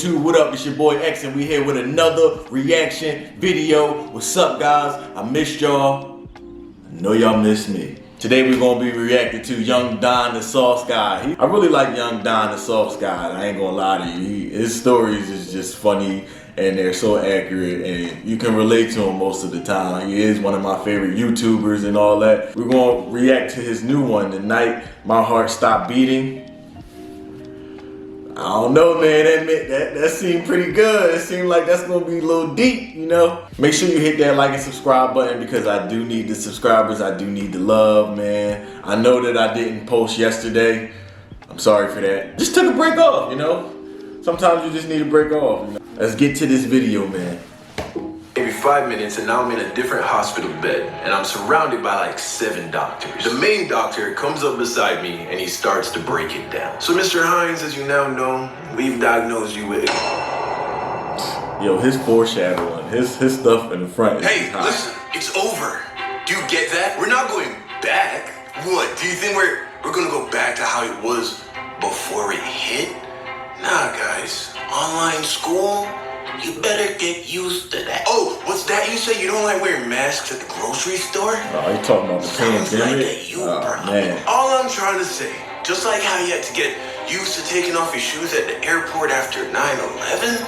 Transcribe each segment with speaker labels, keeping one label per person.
Speaker 1: YouTube? What up? It's your boy X, and we here with another reaction video. What's up, guys? I missed y'all. I know y'all missed me. Today we're gonna be reacting to Young Don the Sauce Guy. I really like Young Don the Sauce Guy. I ain't gonna lie to you. His stories is just funny and they're so accurate, and you can relate to him most of the time. He is one of my favorite YouTubers and all that. We're gonna react to his new one, The Night My Heart Stopped Beating. I don't know, man, that seemed pretty good. It seemed like that's gonna be a little deep, you know? Make sure you hit that like and subscribe button because I do need the subscribers. I do need the love, man. I know that I didn't post yesterday. I'm sorry for that. Just took a break off, you know? Sometimes you just need a break off, you know? Let's get to this video, man.
Speaker 2: Maybe 5 minutes and now I'm in a different hospital bed and I'm surrounded by like 7 doctors. The main doctor comes up beside me and he starts to break it down. So Mr. Hines, as you now know, we've diagnosed you with...
Speaker 1: Yo, his foreshadowing, his stuff in the front is
Speaker 2: Hey,
Speaker 1: hot.
Speaker 2: listen, it's over. Do you get that? We're not going back. What, do you think we're gonna go back to how it was before it hit? Nah, guys, online school? You better get used to that. Oh, what's that you say? You don't like wearing masks at the grocery store?
Speaker 1: Oh, you talking about the pandemic? Man.
Speaker 2: All I'm trying to say, just like how you had to get used to taking off your shoes at the airport after 9/11,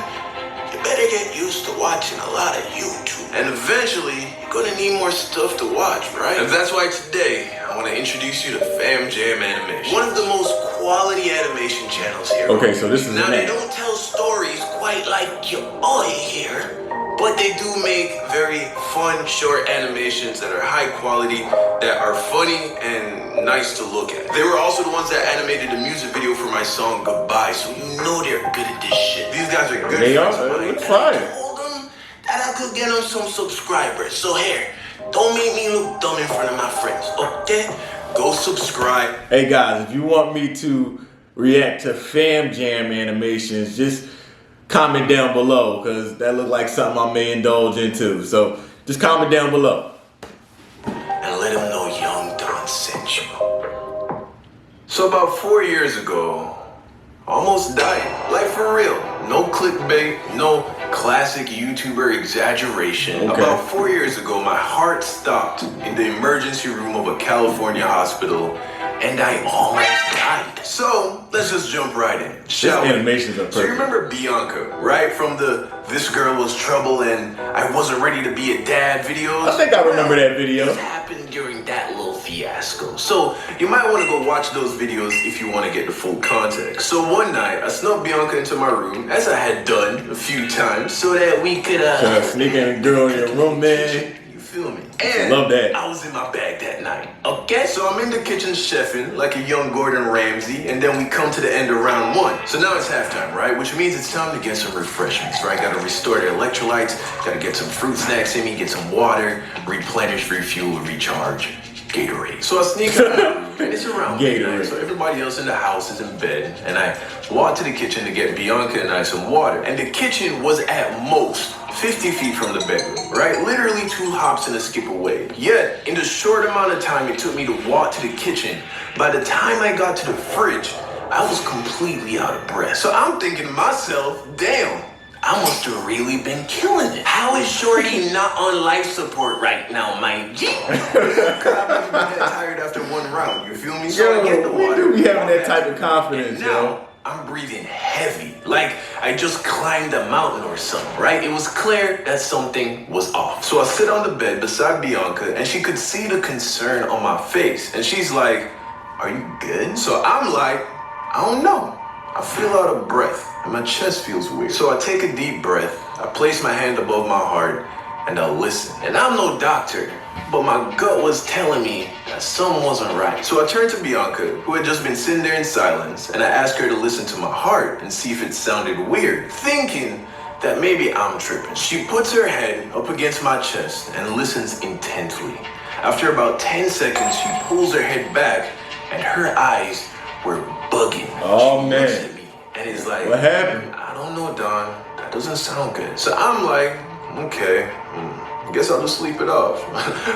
Speaker 2: you better get used to watching a lot of YouTube. And eventually, you're gonna need more stuff to watch, right? And that's why today, I want to introduce you to Fam Jam Animation. One of the most quality animation channels here.
Speaker 1: Okay, so this is
Speaker 2: now they don't tell stories quite like your boy here, but they do make very fun short animations that are high quality, that are funny and nice to look at. They were also the ones that animated the music video for my song Goodbye, so you know they're good at this shit. These guys are good.
Speaker 1: They are. It's fire.
Speaker 2: I told them that I could get them some subscribers. So here, don't make me look dumb in front of my friends, okay? Go subscribe.
Speaker 1: Hey guys, if you want me to react to Fam Jam animations, just comment down below because that looked like something I may indulge into. So just comment down below.
Speaker 2: And let them know Young Don sent you. So about 4 years ago, I almost died. Like for real. No clickbait, no classic YouTuber exaggeration.
Speaker 1: Okay.
Speaker 2: About 4 years ago, my heart stopped in the emergency room of a California hospital and I almost died. So let's just jump right in. Shall we?
Speaker 1: Animations are perfect.
Speaker 2: So you remember Bianca, right? From the This Girl Was Trouble and I Wasn't Ready to Be a Dad videos?
Speaker 1: I think I remember that video.
Speaker 2: What happened during that little fiasco? So you might want to go watch those videos if you want to get the full context. So one night, I snuck Bianca into my room, as I had done a few times, so that we could
Speaker 1: Sneaking a girl in your room, man.
Speaker 2: You feel me? And
Speaker 1: love that.
Speaker 2: I was in my bag that night. Okay, so I'm in the kitchen chefing like a young Gordon Ramsay, and then we come to the end of round 1. So now it's halftime, right? Which means it's time to get some refreshments, right? Gotta restore the electrolytes, gotta get some fruit snacks in me, get some water, replenish, refuel, recharge. Gatorade. So I sneak out, and it's around midnight, so everybody else in the house is in bed, and I walk to the kitchen to get Bianca and I some water. And the kitchen was at most 50 feet from the bedroom, right? Literally 2 hops and a skip away. Yet, in the short amount of time it took me to walk to the kitchen, by the time I got to the fridge, I was completely out of breath. So I'm thinking to myself, damn, I must have really been killing it. How is Shorty not on life support right now, my G? Cause I've been tired after 1 round, you feel me? So I get the water.
Speaker 1: We having that type of confidence,
Speaker 2: and now, I'm breathing heavy, like I just climbed a mountain or something, right? It was clear that something was off. So I sit on the bed beside Bianca and she could see the concern on my face. And she's like, are you good? So I'm like, I don't know. I feel out of breath and my chest feels weird. So I take a deep breath, I place my hand above my heart and I listen. And I'm no doctor, but my gut was telling me that something wasn't right. So I turned to Bianca, who had just been sitting there in silence, and I asked her to listen to my heart and see if it sounded weird, thinking that maybe I'm tripping. She puts her head up against my chest and listens intently. After about 10 seconds, she pulls her head back and her eyes were bugging.
Speaker 1: Oh,
Speaker 2: she
Speaker 1: man.
Speaker 2: looks at me and is like,
Speaker 1: what happened?
Speaker 2: I don't know, Don. That doesn't sound good. So I'm like, okay. Guess I'll just sleep it off.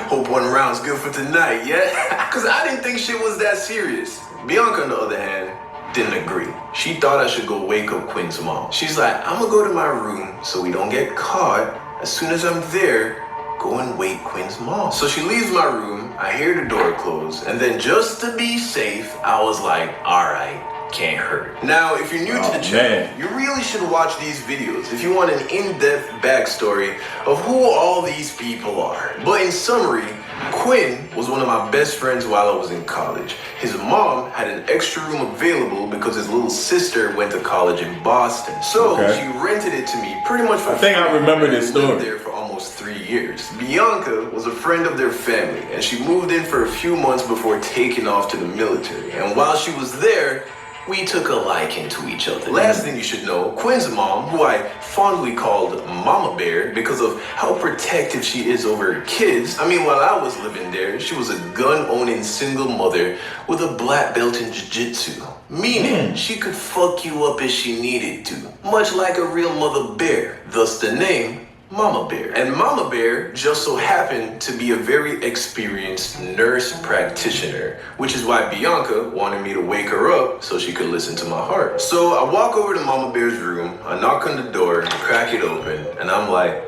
Speaker 2: Hope 1 round's good for tonight, yeah? Cause I didn't think shit was that serious. Bianca, on the other hand, didn't agree. She thought I should go wake up Quinn's mom. She's like, I'm gonna go to my room so we don't get caught. As soon as I'm there, go and wake Quinn's mom. So she leaves my room, I hear the door close, and then just to be safe, I was like, all right, can't hurt. Now, if you're new to the channel, you really should watch these videos if you want an in-depth backstory of who all these people are. But in summary, Quinn was one of my best friends while I was in college. His mom had an extra room available because his little sister went to college in Boston. So she rented it to me pretty much for free.
Speaker 1: I remember this story.
Speaker 2: I lived there for almost 3 years. Bianca was a friend of their family, and she moved in for a few months before taking off to the military. And while she was there, we took a liking to each other. Last thing you should know, Quinn's mom, who I fondly called Mama Bear because of how protective she is over her kids. I mean, while I was living there, she was a gun-owning single mother with a black belt in jiu-jitsu. Meaning, she could fuck you up if she needed to. Much like a real mother bear, thus the name Mama Bear. And Mama Bear just so happened to be a very experienced nurse practitioner, which is why Bianca wanted me to wake her up so she could listen to my heart. So I walk over to Mama Bear's room, I knock on the door, crack it open, and I'm like,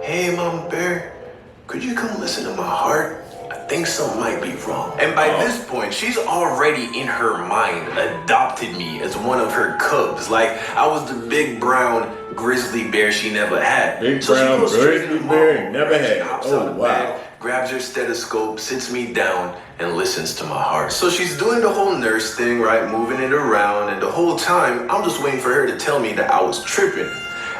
Speaker 2: hey Mama Bear, could you come listen to my heart? I think something might be wrong. And by this point, she's already in her mind adopted me as one of her cubs. Like I was the big brown grizzly bear she never had.
Speaker 1: Big brown grizzly bear never had. Oh wow.
Speaker 2: Grabs her stethoscope, sits me down, and listens to my heart. So she's doing the whole nurse thing, right? Moving it around, and the whole time, I'm just waiting for her to tell me that I was tripping.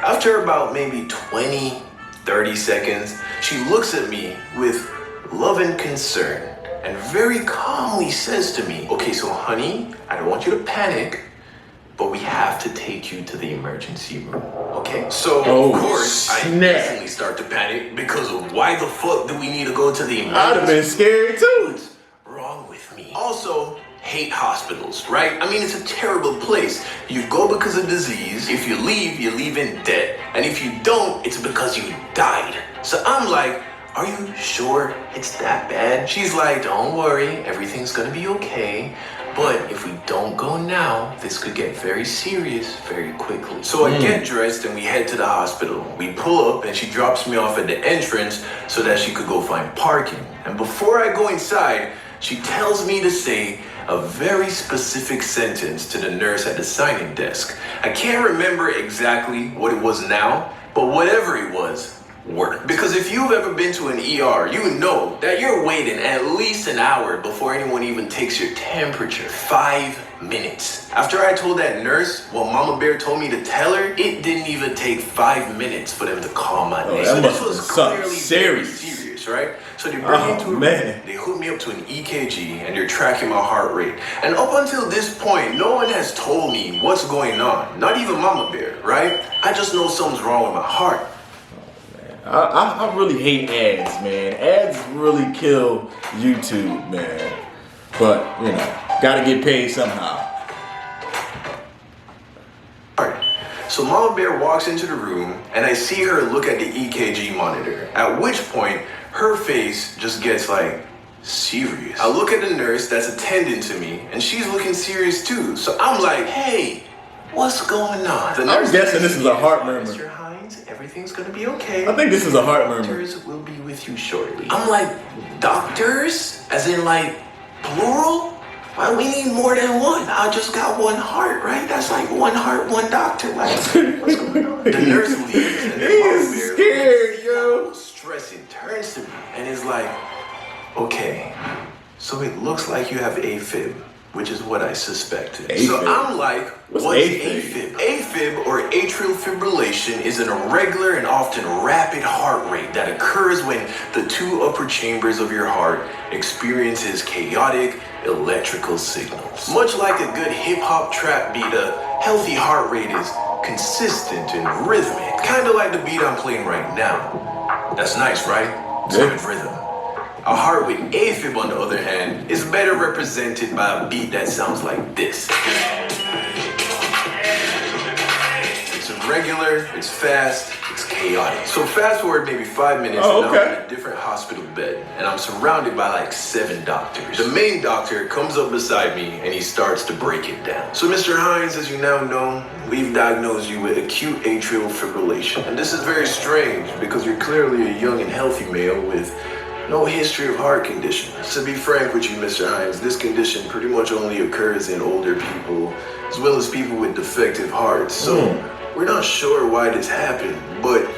Speaker 2: After about maybe 20, 30 seconds, she looks at me with love and concern, and very calmly says to me, okay, so honey, I don't want you to panic, but we have to take you to the emergency room, okay? So, of course, I instantly start to panic because of why the fuck do we need to go to the emergency room?
Speaker 1: I'd have been scared too.
Speaker 2: What's wrong with me? Also, hate hospitals, right? I mean, it's a terrible place. You go because of disease. If you leave in debt. And if you don't, it's because you died. So I'm like, are you sure it's that bad? She's like, don't worry, everything's gonna be okay. But if we don't go now, this could get very serious very quickly. So I get dressed and we head to the hospital. We pull up and she drops me off at the entrance so that she could go find parking. And before I go inside, she tells me to say a very specific sentence to the nurse at the signing desk. I can't remember exactly what it was now, but whatever it was, work. Because if you've ever been to an ER, you know that you're waiting at least an hour before anyone even takes your temperature. 5 minutes. After I told that nurse what Mama Bear told me to tell her, it didn't even take 5 minutes for them to call my name. So this was clearly serious, right? So they bring me to a room, they hook me up to an EKG, and they're tracking my heart rate. And up until this point, no one has told me what's going on. Not even Mama Bear, right? I just know something's wrong with my heart.
Speaker 1: I really hate ads, man. Ads really kill YouTube, man. But, you know, gotta get paid somehow.
Speaker 2: So Mama Bear walks into the room, and I see her look at the EKG monitor. At which point, her face just gets like, serious. I look at the nurse that's attending to me, and she's looking serious too. So I'm like, hey, what's going on? The nurse
Speaker 1: I'm guessing this is a heart murmur.
Speaker 2: Everything's gonna be okay.
Speaker 1: I think this is a heart murmur.
Speaker 2: Doctors will be with you shortly. I'm like, doctors? As in like, plural? Why we need more than one? I just got one heart, right? That's like one heart, one doctor. Like, what's going on? The nurse leaves and
Speaker 1: he is scared, yo.
Speaker 2: Stressing, turns to me and is like, okay, so it looks like you have AFib, which is what I suspected.
Speaker 1: AFib.
Speaker 2: So I'm like, what's AFib? AFib, or atrial fibrillation, is an irregular and often rapid heart rate that occurs when the two upper chambers of your heart experiences chaotic electrical signals. Much like a good hip-hop trap beat, a healthy heart rate is consistent and rhythmic. Kind of like the beat I'm playing right now. That's nice, right? It's good rhythm. A heart with AFib, on the other hand, is better represented by a beat that sounds like this. It's a regular, it's fast, it's chaotic. So fast forward maybe 5 minutes
Speaker 1: Oh,
Speaker 2: and
Speaker 1: okay.
Speaker 2: I'm in a different hospital bed and I'm surrounded by like 7 doctors. The main doctor comes up beside me and he starts to break it down. So Mr. Hines, as you now know, we've diagnosed you with acute atrial fibrillation. And this is very strange because you're clearly a young and healthy male with no history of heart conditions. To be frank with you, Mr. Hines, this condition pretty much only occurs in older people as well as people with defective hearts. So we're not sure why this happened, but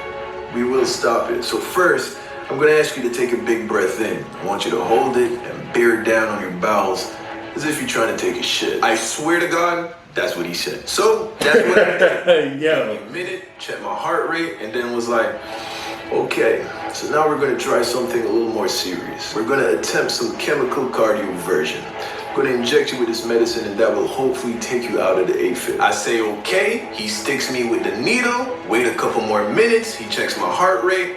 Speaker 2: we will stop it. So first, I'm gonna ask you to take a big breath in. I want you to hold it and bear down on your bowels as if you're trying to take a shit. I swear to God, that's what he said. So that's what I did.
Speaker 1: Yo.
Speaker 2: A minute, checked my heart rate, and then was like, okay, so now we're gonna try something a little more serious. We're gonna attempt some chemical cardioversion. I'm gonna inject you with this medicine and that will hopefully take you out of the AFib. I say okay, he sticks me with the needle, wait a couple more minutes, he checks my heart rate,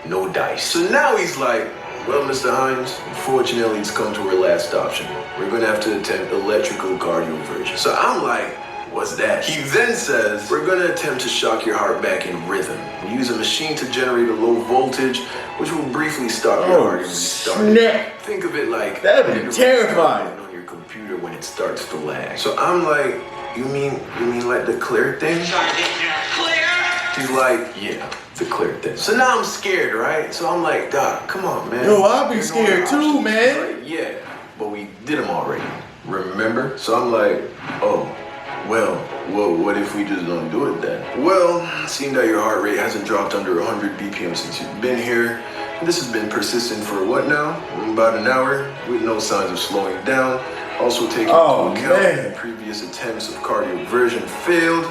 Speaker 2: no dice. So now he's like, well, Mr. Hines, unfortunately it's come to our last option. We're gonna have to attempt electrical cardioversion. So I'm like, what's that? He then says, we're gonna attempt to shock your heart back in rhythm. We use a machine to generate a low voltage, which will briefly stop your heart and restart it.
Speaker 1: Snap.
Speaker 2: Think of it like
Speaker 1: That'd be terrifying.
Speaker 2: on your computer when it starts to lag. So I'm like, you mean like the clear thing? He's like, yeah, the clear thing. So now I'm scared, right? So I'm like, Doc, come on, man.
Speaker 1: Yo, I'll be
Speaker 2: There's no
Speaker 1: scared
Speaker 2: other
Speaker 1: too,
Speaker 2: options.
Speaker 1: man.
Speaker 2: He's like, yeah, but we did them already. Remember? So I'm like, oh. Well, what if we just don't do it then? Well, seeing that your heart rate hasn't dropped under 100 BPM since you've been here, and this has been persistent for what now? About an hour, with no signs of slowing down. Also taking into account that previous attempts of cardioversion failed,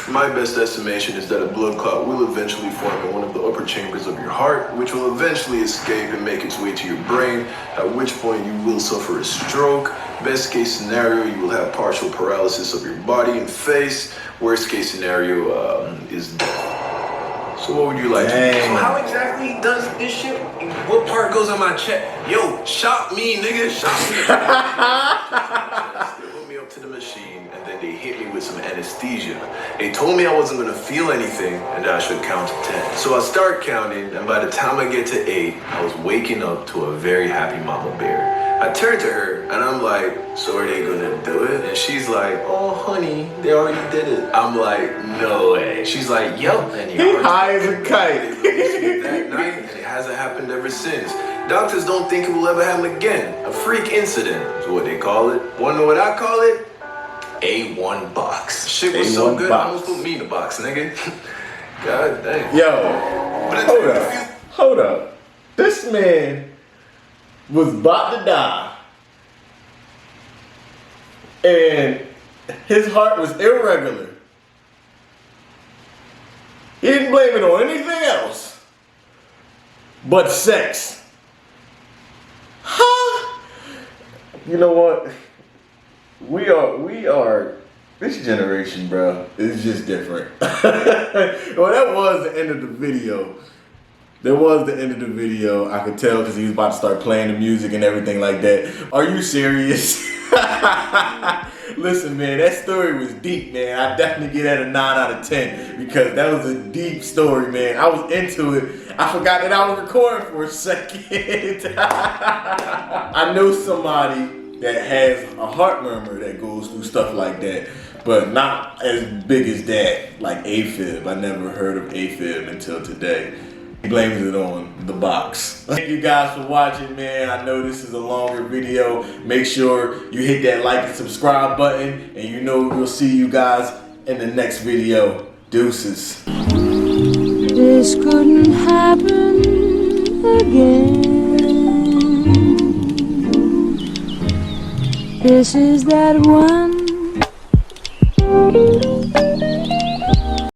Speaker 2: my best estimation is that a blood clot will eventually form in one of the upper chambers of your heart, which will eventually escape and make its way to your brain, at which point you will suffer a stroke. Best case scenario, you will have partial paralysis of your body and face. Worst case scenario is death. So what would you like to do? So how exactly he does this shit? What part goes on my chest? Yo, shot me, nigga, shot me. They put me up to the machine and then they hit me with some anesthesia. They told me I wasn't gonna feel anything and that I should count to 10. So I start counting and by the time I get to 8, I was waking up to a very happy mama bear. I turned to her and I'm like, so are they gonna do it? And she's like, oh honey, they already did it. I'm like, no way. She's like, yo, and
Speaker 1: He high as a kite.
Speaker 2: that night and it hasn't happened ever since. Doctors don't think it will ever happen again. A freak incident is what they call it. Wanna know what I call it? A1 box. Shit was so
Speaker 1: A1
Speaker 2: good,
Speaker 1: box.
Speaker 2: I almost put me in the box, nigga. God damn.
Speaker 1: Yo, hold up. This man was about to die. And his heart was irregular. He didn't blame it on anything else but sex. Huh? You know what? We are this generation, bro, is just different. Well, that was the end of the video. That was the end of the video. I could tell because he was about to start playing the music and everything like that. Are you serious? Listen, man, that story was deep, man. I definitely give that a 9 out of 10 because that was a deep story, man. I was into it. I forgot that I was recording for a second. I know somebody that has a heart murmur that goes through stuff like that, but not as big as that, like AFib. I never heard of AFib until today. He blames it on the box. Thank you guys for watching, man. I know this is a longer video. Make sure you hit that like and subscribe button, and you know we'll see you guys in the next video. Deuces.
Speaker 3: This couldn't happen again. This is that one.